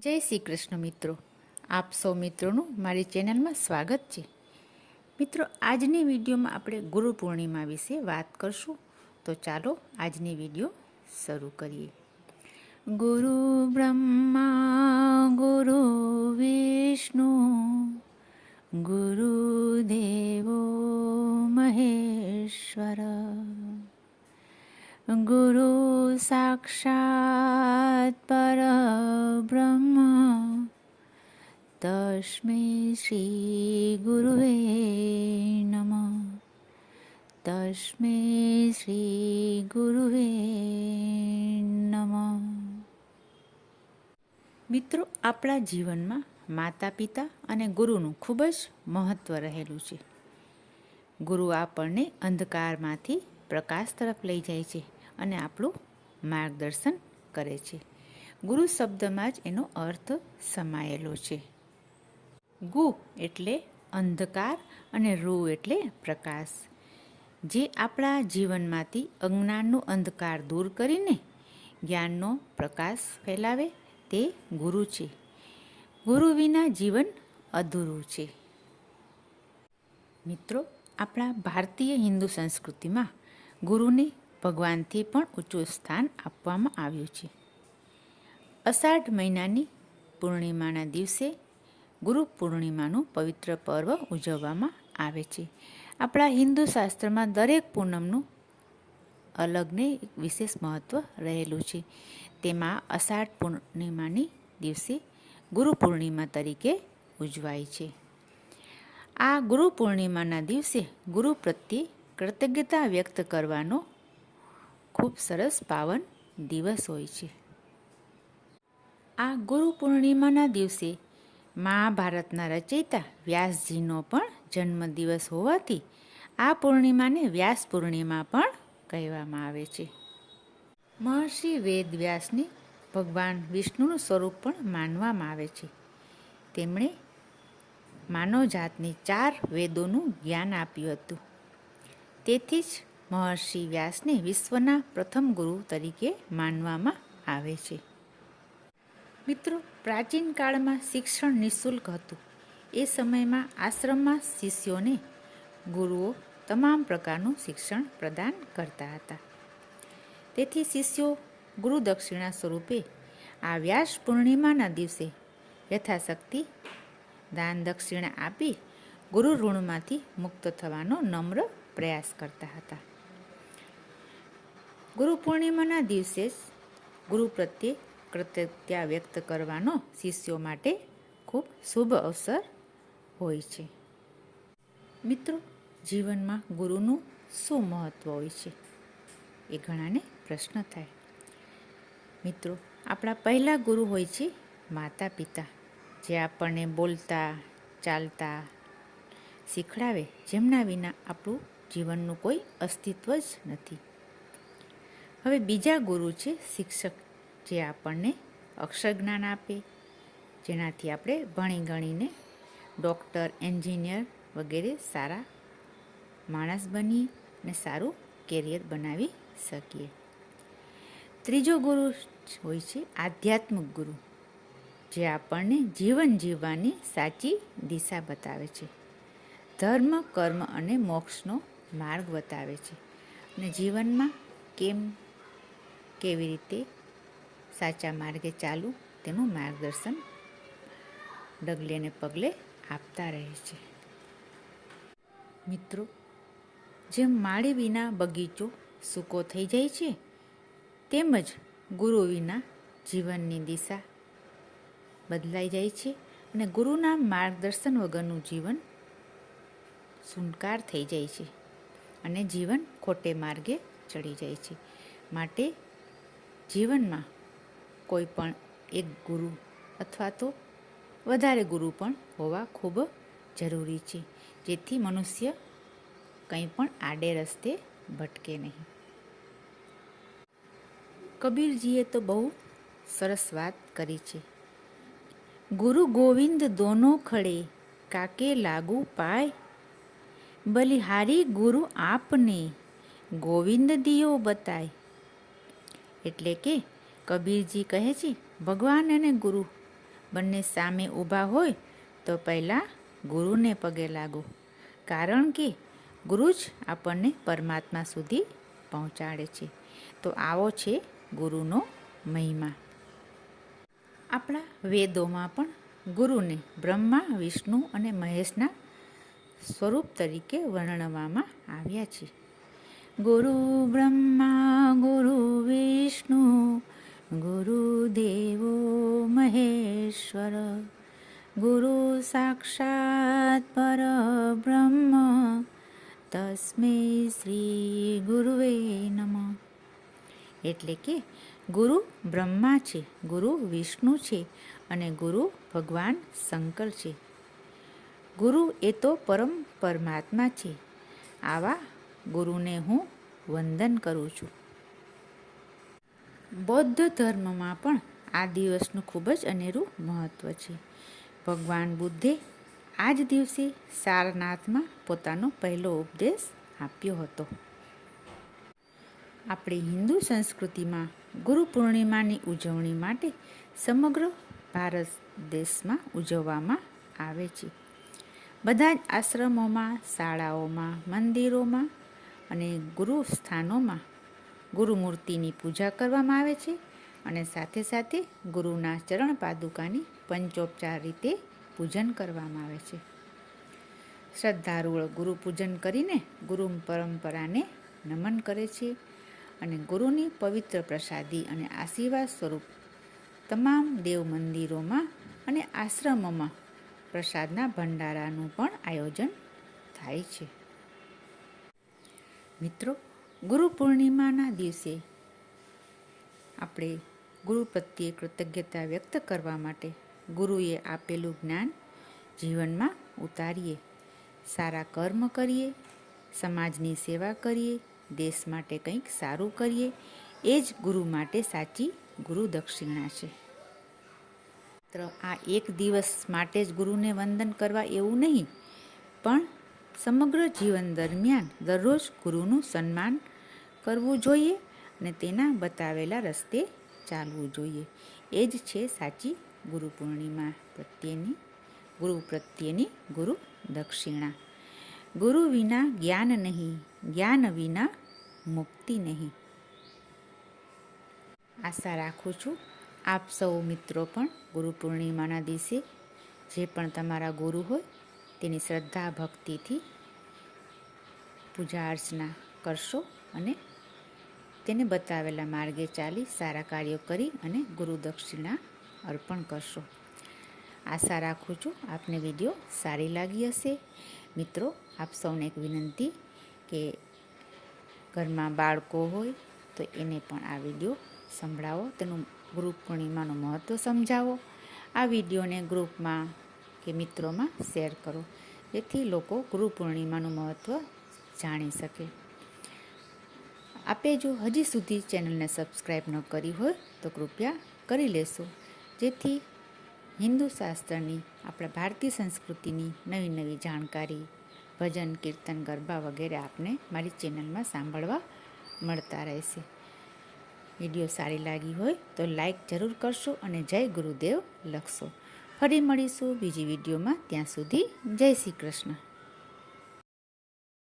જય શ્રી કૃષ્ણ મિત્રો, આપ સૌ મિત્રોનું મારી ચેનલમાં સ્વાગત છે. મિત્રો, આજની વિડીયોમાં આપણે ગુરુ પૂર્ણિમા વિશે વાત કરશું. તો ચાલો આજની વિડીયો શરૂ કરીએ. ગુરુ બ્રહ્મા ગુરુ વિષ્ણુ ગુરુદેવો મહેશ્વર ગુરુ સાક્ષાત પરબ્રહ્મ તસ્મૈ શ્રી ગુરુવે નમઃ. તસ્મૈ શ્રી ગુરુવે નમઃ. મિત્રો, આપણા જીવનમાં માતા પિતા અને ગુરુનું ખૂબ જ મહત્ત્વ રહેલું છે. ગુરુ આપણને અંધકારમાંથી પ્રકાશ તરફ લઈ જાય છે અને આપણું માર્ગદર્શન કરે છે. ગુરુ શબ્દમાં જ એનો અર્થ સમાયેલો છે. ગુ એટલે અંધકાર અને રૂ એટલે પ્રકાશ. જે આપણા જીવનમાંથી અજ્ઞાનનો અંધકાર દૂર કરીને જ્ઞાનનો પ્રકાશ ફેલાવે તે ગુરુ છે. ગુરુ વિના જીવન અધૂરું છે. મિત્રો, આપણા ભારતીય હિન્દુ સંસ્કૃતિમાં ગુરુને ભગવાનથી પણ ઊંચું સ્થાન આપવામાં આવ્યું છે. અષાઢ મહિનાની પૂર્ણિમાના દિવસે ગુરુ પૂર્ણિમાનું પવિત્ર પર્વ ઉજવવામાં આવે છે. આપણા હિન્દુ શાસ્ત્રમાં દરેક પૂનમનું અલગને એક વિશેષ મહત્ત્વ રહેલું છે. તેમાં અષાઢ પૂર્ણિમાની દિવસે ગુરુ પૂર્ણિમા તરીકે ઉજવાય છે. આ ગુરુ પૂર્ણિમાના દિવસે ગુરુ પ્રત્યે કૃતજ્ઞતા વ્યક્ત કરવાનો ખૂબ સરસ પાવન દિવસ હોય છે. આ ગુરુ પૂર્ણિમાના દિવસે મહાભારતના રચયિતા વ્યાસજીનો પણ જન્મદિવસ હોવાથી આ પૂર્ણિમાને વ્યાસ પૂર્ણિમા પણ કહેવામાં આવે છે. મહર્ષિ વેદવ્યાસને ભગવાન વિષ્ણુનું સ્વરૂપ પણ માનવામાં આવે છે. તેમણે માનવજાતને 4 વેદોનું જ્ઞાન આપ્યું હતું. તેથી જ મહર્ષિ વ્યાસને વિશ્વના પ્રથમ ગુરુ તરીકે માનવામાં આવે છે. મિત્રો, પ્રાચીન કાળમાં શિક્ષણ નિઃશુલ્ક હતું. એ સમયમાં આશ્રમમાં શિષ્યોને ગુરુઓ તમામ પ્રકારનું શિક્ષણ પ્રદાન કરતા હતા. તેથી શિષ્યો ગુરુ દક્ષિણા સ્વરૂપે આ વ્યાસ પૂર્ણિમાના દિવસે યથાશક્તિ દાન દક્ષિણા આપી ગુરુ ઋણમાંથી મુક્ત થવાનો નમ્ર પ્રયાસ કરતા હતા. ગુરુ પૂર્ણિમાના દિવસે જ ગુરુ પ્રત્યે કૃતજ્ઞતા વ્યક્ત કરવાનો શિષ્યો માટે ખૂબ શુભ અવસર હોય છે. મિત્રો, જીવનમાં ગુરુનું શું મહત્ત્વ હોય છે એ ઘણાને પ્રશ્ન થાય. મિત્રો, આપણા પહેલા ગુરુ હોય છે માતા પિતા, જે આપણને બોલતા ચાલતા શીખડાવે, જેમના વિના આપણું જીવનનું કોઈ અસ્તિત્વ જ નથી. હવે બીજા ગુરુ છે શિક્ષક, જે આપણને અક્ષર જ્ઞાન આપે, જેનાથી આપણે ભણી ગણીને ડૉક્ટર, એન્જિનિયર વગેરે સારા માણસ બનીએ અને સારું કેરિયર બનાવી શકીએ. ત્રીજો ગુરુ હોય છે આધ્યાત્મિક ગુરુ, જે આપણને જીવન જીવવાની સાચી દિશા બતાવે છે, ધર્મ, કર્મ અને મોક્ષનો માર્ગ બતાવે છે અને જીવનમાં કેવી રીતે સાચા માર્ગે ચાલવું તેનું માર્ગદર્શન ડગલે ને પગલે આપતા રહે છે. મિત્રો, જેમ માળી વિના બગીચો સૂકો થઈ જાય છે, તેમજ ગુરુ વિના જીવનની દિશા બદલાઈ જાય છે અને ગુરુના માર્ગદર્શન વગરનું જીવન સુનકાર થઈ જાય છે અને જીવન ખોટે માર્ગે ચડી જાય છે. માટે જીવનમાં કોઈ પણ એક ગુરુ અથવા તો વધારે ગુરુ પણ હોવા ખૂબ જરૂરી છે, જેથી મનુષ્ય કંઈ પણ આડે રસ્તે ભટકે નહીં. કબીરજીએ તો બહુ સરસ વાત કરી છે. ગુરુ ગોવિંદ દોનો ખડે કાકે લાગુ પાય, બલિહારી ગુરુ આપને ગોવિંદ દિયો બતાય. એટલે કે કબીરજી કહે છે, ભગવાન અને ગુરુ બંને સામે ઊભા હોય તો પહેલાં ગુરુને પગે લાગો, કારણ કે ગુરુ જ આપણને પરમાત્મા સુધી પહોંચાડે છે. તો આવો છે ગુરુનો મહિમા. આપણા વેદોમાં પણ ગુરુને બ્રહ્મા, વિષ્ણુ અને મહેશના સ્વરૂપ તરીકે વર્ણવવામાં આવ્યા છે. ગુરુ બ્રહ્મા ગુરુ વિષ્ણુ ગુરુદેવો મહેશ્વર ગુરુ સાક્ષાત પરબ્રહ્મ તસ્મૈ શ્રી ગુરુવે નમઃ. એટલે કે ગુરુ બ્રહ્મા છે, ગુરુ વિષ્ણુ છે અને ગુરુ ભગવાન શંકર છે. ગુરુ એ તો પરમ પરમાત્મા છે. આવા ગુરુને હું વંદન કરું છું. બૌદ્ધ ધર્મમાં પણ આ દિવસનું ખૂબ જ અનેરું મહત્ત્વ છે. ભગવાન બુદ્ધે આ જ દિવસે સારનાથમાં પોતાનો પહેલો ઉપદેશ આપ્યો હતો. આપણી હિન્દુ સંસ્કૃતિમાં ગુરુ પૂર્ણિમાની ઉજવણી માટે સમગ્ર ભારત દેશમાં ઉજવવામાં આવે છે. બધા જ આશ્રમોમાં, શાળાઓમાં, મંદિરોમાં અને ગુરુ સ્થાનોમાં ગુરુમૂર્તિની પૂજા કરવામાં આવે છે અને સાથે સાથે ગુરુના ચરણ પાદુકાની પંચોપચાર રીતે પૂજન કરવામાં આવે છે. શ્રદ્ધાળુઓ ગુરુ પૂજન કરીને ગુરુ પરંપરાને નમન કરે છે અને ગુરુની પવિત્ર પ્રસાદી અને આશીર્વાદ સ્વરૂપ તમામ દેવ મંદિરોમાં અને આશ્રમોમાં પ્રસાદના ભંડારાનું પણ આયોજન થાય છે. મિત્રો, ગુરુ પૂર્ણિમાના દિવસે આપણે ગુરુ પ્રત્યે કૃતજ્ઞતા વ્યક્ત કરવા માટે ગુરુએ આપેલું જ્ઞાન જીવનમાં ઉતારીએ, સારા કર્મ કરીએ, સમાજની સેવા કરીએ, દેશ માટે કંઈક સારું કરીએ. એ જ ગુરુ માટે સાચી ગુરુ દક્ષિણા છે. આ એક દિવસ માટે જ ગુરુને વંદન કરવા એવું નહીં, પણ સમગ્ર જીવન દરમિયાન દરરોજ ગુરુનું સન્માન કરવું જોઈએ અને તેના બતાવેલા રસ્તે ચાલવું જોઈએ. એ જ છે સાચી ગુરુ પૂર્ણિમા ગુરુ પ્રત્યેની ગુરુ દક્ષિણા. ગુરુ વિના જ્ઞાન નહીં, જ્ઞાન વિના મુક્તિ નહીં. આશા રાખું છું આપ સૌ મિત્રો પણ ગુરુ પૂર્ણિમાના દિવસે જે પણ તમારા ગુરુ હોય તેની શ્રદ્ધા ભક્તિથી પૂજા અર્ચના કરશો અને તેને બતાવેલા માર્ગે ચાલી સારા કાર્યો કરી અને ગુરુ દક્ષિણા અર્પણ કરશો. આશા રાખું છું આપને વિડીયો સારી લાગી હશે. મિત્રો, આપ સૌને એક વિનંતી કે ઘરમાં બાળકો હોય તો એને પણ આ વિડીયો સંભળાવો, તેનું ગુરુ પૂર્ણિમાનું મહત્ત્વ સમજાવો. આ વિડીયોને ગ્રુપમાં કે મિત્રોમાં શેર કરો, જેથી લોકો ગુરુ પૂર્ણિમાનું મહત્ત્વ જાણી શકે. આપે જો હજી સુધી ચેનલને સબસ્ક્રાઈબ ન કરી હોય તો કૃપયા કરી લેશો, જેથી હિન્દુ શાસ્ત્રની, આપણા ભારતીય સંસ્કૃતિની નવી નવી જાણકારી, ભજન, કીર્તન, ગરબા વગેરે આપને મારી ચેનલમાં સાંભળવા મળતા રહેશે. વિડીયો સારી લાગી હોય તો લાઈક જરૂર કરશો અને જય ગુરુદેવ લખશો. ફરી મળીશું બીજી વિડીયોમાં. ત્યાં સુધી જય શ્રી કૃષ્ણ.